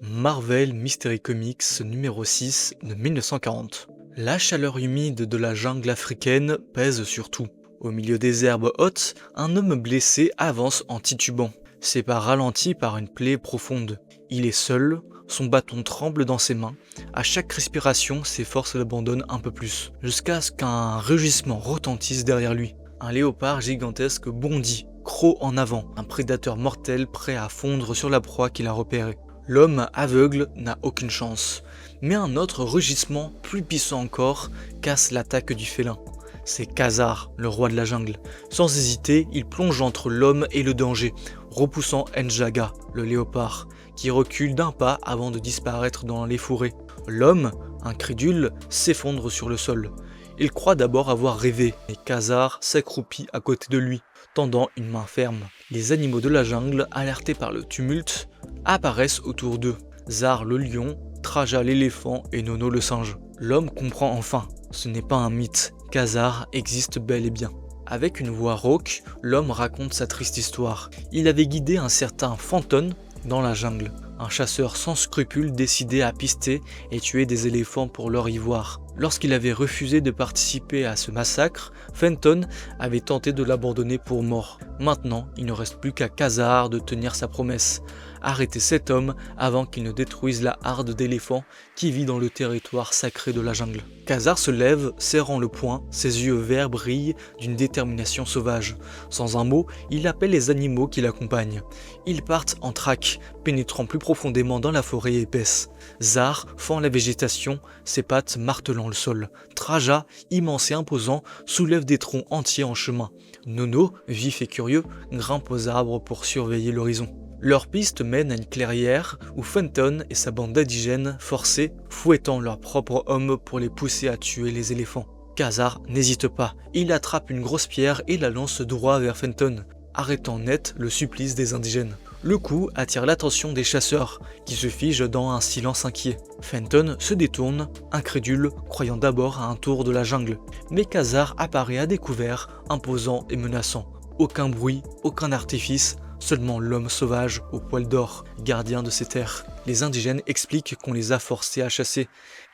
Marvel Mystery Comics numéro 6 de 1940. La chaleur humide de la jungle africaine pèse sur tout. Au milieu des herbes hautes, un homme blessé avance en titubant. Ses pas ralentis par une plaie profonde. Il est seul, son bâton tremble dans ses mains. À chaque respiration, ses forces l'abandonnent un peu plus, jusqu'à ce qu'un rugissement retentisse derrière lui. Un léopard gigantesque bondit, croc en avant, un prédateur mortel prêt à fondre sur la proie qu'il a repérée. L'homme aveugle n'a aucune chance, mais un autre rugissement, plus puissant encore, casse l'attaque du félin. C'est Khazar, le roi de la jungle. Sans hésiter, il plonge entre l'homme et le danger, repoussant N'Jaga, le léopard, qui recule d'un pas avant de disparaître dans les fourrés. L'homme, incrédule, s'effondre sur le sol. Il croit d'abord avoir rêvé, mais Khazar s'accroupit à côté de lui, tendant une main ferme. Les animaux de la jungle, alertés par le tumulte, apparaissent autour d'eux. Zar le lion, Traja l'éléphant et Nono le singe. L'homme comprend enfin, ce n'est pas un mythe, Khazar existe bel et bien. Avec une voix rauque, l'homme raconte sa triste histoire. Il avait guidé un certain Fenton dans la jungle, un chasseur sans scrupules décidé à pister et tuer des éléphants pour leur ivoire. Lorsqu'il avait refusé de participer à ce massacre, Fenton avait tenté de l'abandonner pour mort. Maintenant, il ne reste plus qu'à Khazar de tenir sa promesse. Arrêter cet homme avant qu'il ne détruise la harde d'éléphants qui vit dans le territoire sacré de la jungle. Khazar se lève, serrant le poing, ses yeux verts brillent d'une détermination sauvage. Sans un mot, il appelle les animaux qui l'accompagnent. Ils partent en traque, pénétrant plus profondément dans la forêt épaisse. Zar fend la végétation, ses pattes martelant le sol. Traja, immense et imposant, soulève des troncs entiers en chemin. Nono, vif et curieux, grimpe aux arbres pour surveiller l'horizon. Leur piste mène à une clairière où Fenton et sa bande d'indigènes forcés, fouettant leurs propres hommes pour les pousser à tuer les éléphants. Khazar n'hésite pas, il attrape une grosse pierre et la lance droit vers Fenton, arrêtant net le supplice des indigènes. Le coup attire l'attention des chasseurs, qui se figent dans un silence inquiet. Fenton se détourne, incrédule, croyant d'abord à un tour de la jungle. Mais Khazar apparaît à découvert, imposant et menaçant. Aucun bruit, aucun artifice, seulement l'homme sauvage au poil d'or, gardien de ces terres. Les indigènes expliquent qu'on les a forcés à chasser.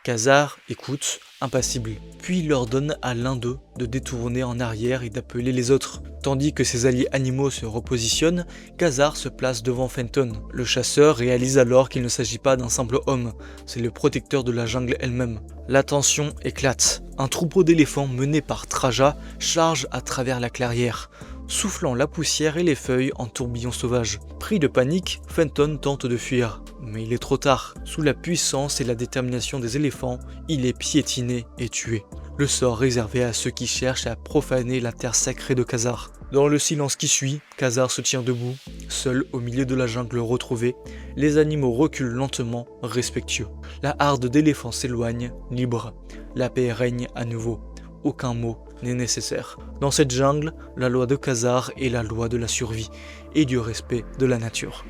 Khazar écoute, impassible. Puis il ordonne à l'un d'eux de détourner en arrière et d'appeler les autres. Tandis que ses alliés animaux se repositionnent, Khazar se place devant Fenton. Le chasseur réalise alors qu'il ne s'agit pas d'un simple homme, c'est le protecteur de la jungle elle-même. La tension éclate. Un troupeau d'éléphants mené par Traja charge à travers la clairière, soufflant la poussière et les feuilles en tourbillons sauvages. Pris de panique, Fenton tente de fuir, mais il est trop tard. Sous la puissance et la détermination des éléphants, il est piétiné et tué. Le sort réservé à ceux qui cherchent à profaner la terre sacrée de Khazar. Dans le silence qui suit, Khazar se tient debout, seul au milieu de la jungle retrouvée. Les animaux reculent lentement, respectueux. La harde d'éléphants s'éloigne, libre. La paix règne à nouveau. Aucun mot n'est nécessaire. Dans cette jungle, la loi de Khazar est la loi de la survie et du respect de la nature.